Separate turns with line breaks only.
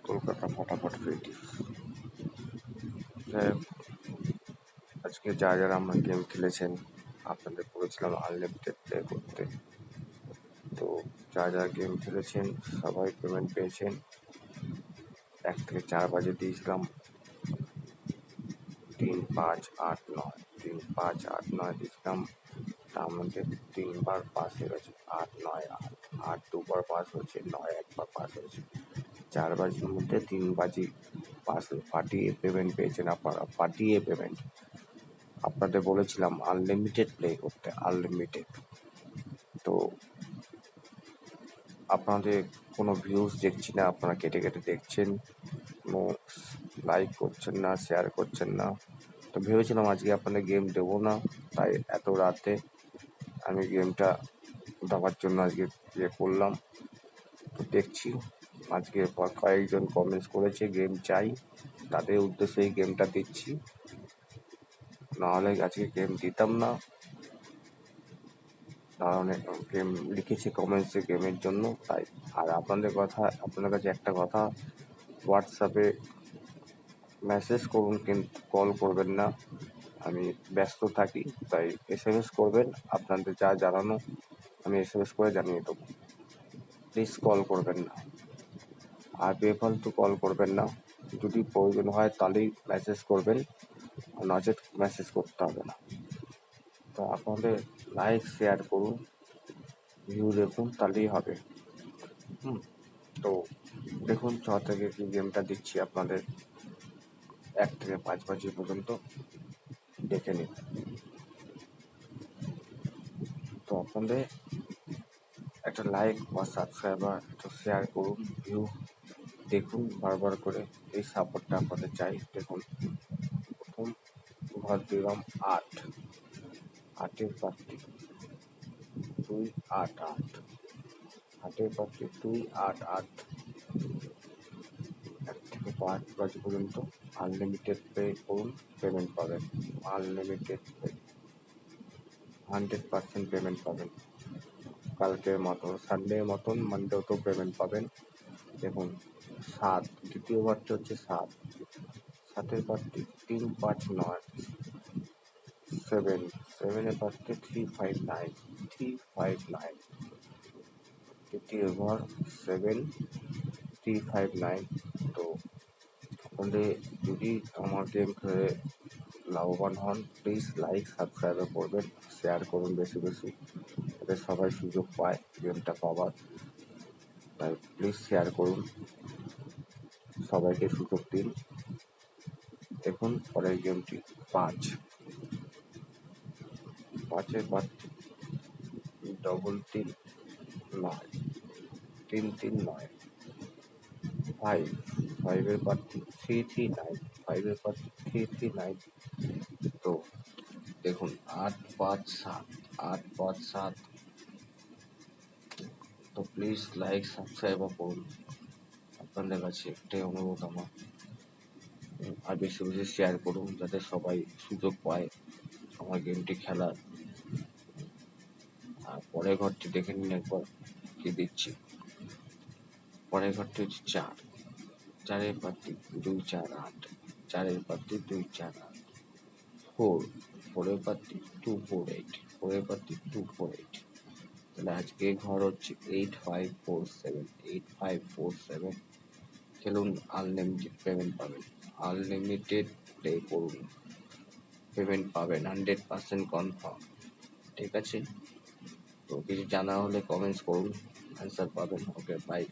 কলকাতা ফটাফট ক্রিয়েটিভ। আজকে যারা আমরা গেম খেলেছেন আপনাদের বলেছিলাম আনলিমিটেড প্লে করতে, তো যারা গেম খেলেছেন সবাই পেমেন্ট পেয়েছেন। 1 থেকে 4 বাজে দিয়েছিলাম 3, 5, 8, 9, 3, 5, 8, 9 দিয়েছিলাম। তার মধ্যে 3 বার পাস হয়ে গেছে, 8, 9, 8, 8 2বার পাস হয়েছে, 9 একবার পাস হয়েছে। 4 বাজির মধ্যে 3 বাজি পাস হয়ে পাঠিয়ে পেমেন্ট পেয়েছেন আপনারা, পাঠিয়ে পেমেন্ট। আপনাদের বলেছিলাম আনলিমিটেড প্লে করতে, আনলিমিটেড। তো আপনাদের কোনো ভিউজ দেখছি না, আপনারা কেটে কেটে দেখছেন, কোনো লাইক করছেন না, শেয়ার করছেন না। তো ভেবেছিলাম আজকে আপনাদের গেম দেবো না, তাই এত রাতে আমি গেমটা দেওয়ার জন্য আজকে করলাম। তো দেখছি আজকে কয়েকজন কমেন্টস করেছে গেম চাই, তাদের উদ্দেশ্যে এই গেমটা দিচ্ছি, নাহলে আজকে গেম দিতাম না। কারণ গেম লিখেছে কমেন্টসে গেমের জন্য, তাই। আর আপনাদের কাছে একটা কথা, হোয়াটসঅ্যাপে মেসেজ করুন কিন্তু কল করবেন না, আমি ব্যস্ত থাকি। তাই SMS করবেন, আপনাদের যা জানানো আমি SMS করে জানিয়ে দেবো। প্লিজ কল করবেন না, আর বেফালতু কল করবেন না। যদি প্রয়োজন হয় তাহলেই মেসেজ করবেন, নচেত মেসেজ করতে হবে না। তো আপনাদের লাইক শেয়ার করুন, ভিউ দেখুন, তাহলেই হবে। তো দেখুন 6 থেকে কি গেমটা দিচ্ছি আপনাদের, 1 থেকে 5 বাজি পর্যন্ত দেখে নিন। তো আপনাদের একটা লাইক বা সাবস্ক্রাইবার একটু শেয়ার করুন, ভিউ দেখুন বারবার করে, এই সাপোর্টটা আপনাদের চাই। দেখুন প্রথম ঘর দিলাম 8, 8-এর পার্টি 2, 8, 8, 8-এর পার্টি 2, 8, 8, 1 থেকে 5 বাজি পর্যন্ত আনলিমিটেড পে করুন, পেমেন্ট পাবেন। আনলিমিটেড পে, 100% পেমেন্ট পাবেন। কালকের মতো সানডের মতন মানডেতেও পেমেন্ট পাবেন। দেখুন 7, দ্বিতীয় বারটি হচ্ছে 7, 7-এর পার্টি 3, 5, 9, 7, 7-এর পার্টি 3, 5, 9, 3, 5, 9, তৃতীয় ঘর 7, 3, 5, 9। তো আপনাদের যদি আমার গেম খেলে লাভবান হন, প্লিজ লাইক সাবস্ক্রাইব করবেন, শেয়ার করুন বেশি বেশি, যাতে সবাই সুযোগ পায় গেমটা পাওয়ার। তাই প্লিজ শেয়ার করুন, সবাইকে সুযোগ দিন। দেখুন পরের গেমটি 5, 5-এর পার্টি 3, 3, 9, 3, 3, 9, 5, 5-এর পার্টি 3, 3, 9, 5-এর পার্টি 3, 3, 9। তো দেখুন 8, 5, 7, 8, 5, 7। তো প্লিজ লাইক সাবস্ক্রাইব করুন, আপনাদের কাছে একটাই অনুরোধ আমার। আর বেশি বেশি শেয়ার করুন, যাতে সবাই সুযোগ পায় আমার গেমটি খেলার। আর পরের ঘরটি দেখে নিন একবার কি দিচ্ছি। পরের ঘরটি হচ্ছে 4, 4-এর পার্টি 2, 4, 8, 4-এর পার্টি 2, 4, 8, 4, 4-এর পার্টি 2, 4, 8, 4-এর পার্টি 2, 4, 8। তাহলে আজকে ঘর হচ্ছে 8, 5, 4, 7, 8, 5, 4, 7। খেলুন, আনলিমিটেড পেমেন্ট পাবেন, আনলিমিটেড প্লে করুন, পেমেন্ট পাবেন 100% কনফার্ম। ঠিক আছে? তো কিছু জানা হলে কমেন্টস করুন, অ্যান্সার পাবেন। ওকে, বাই।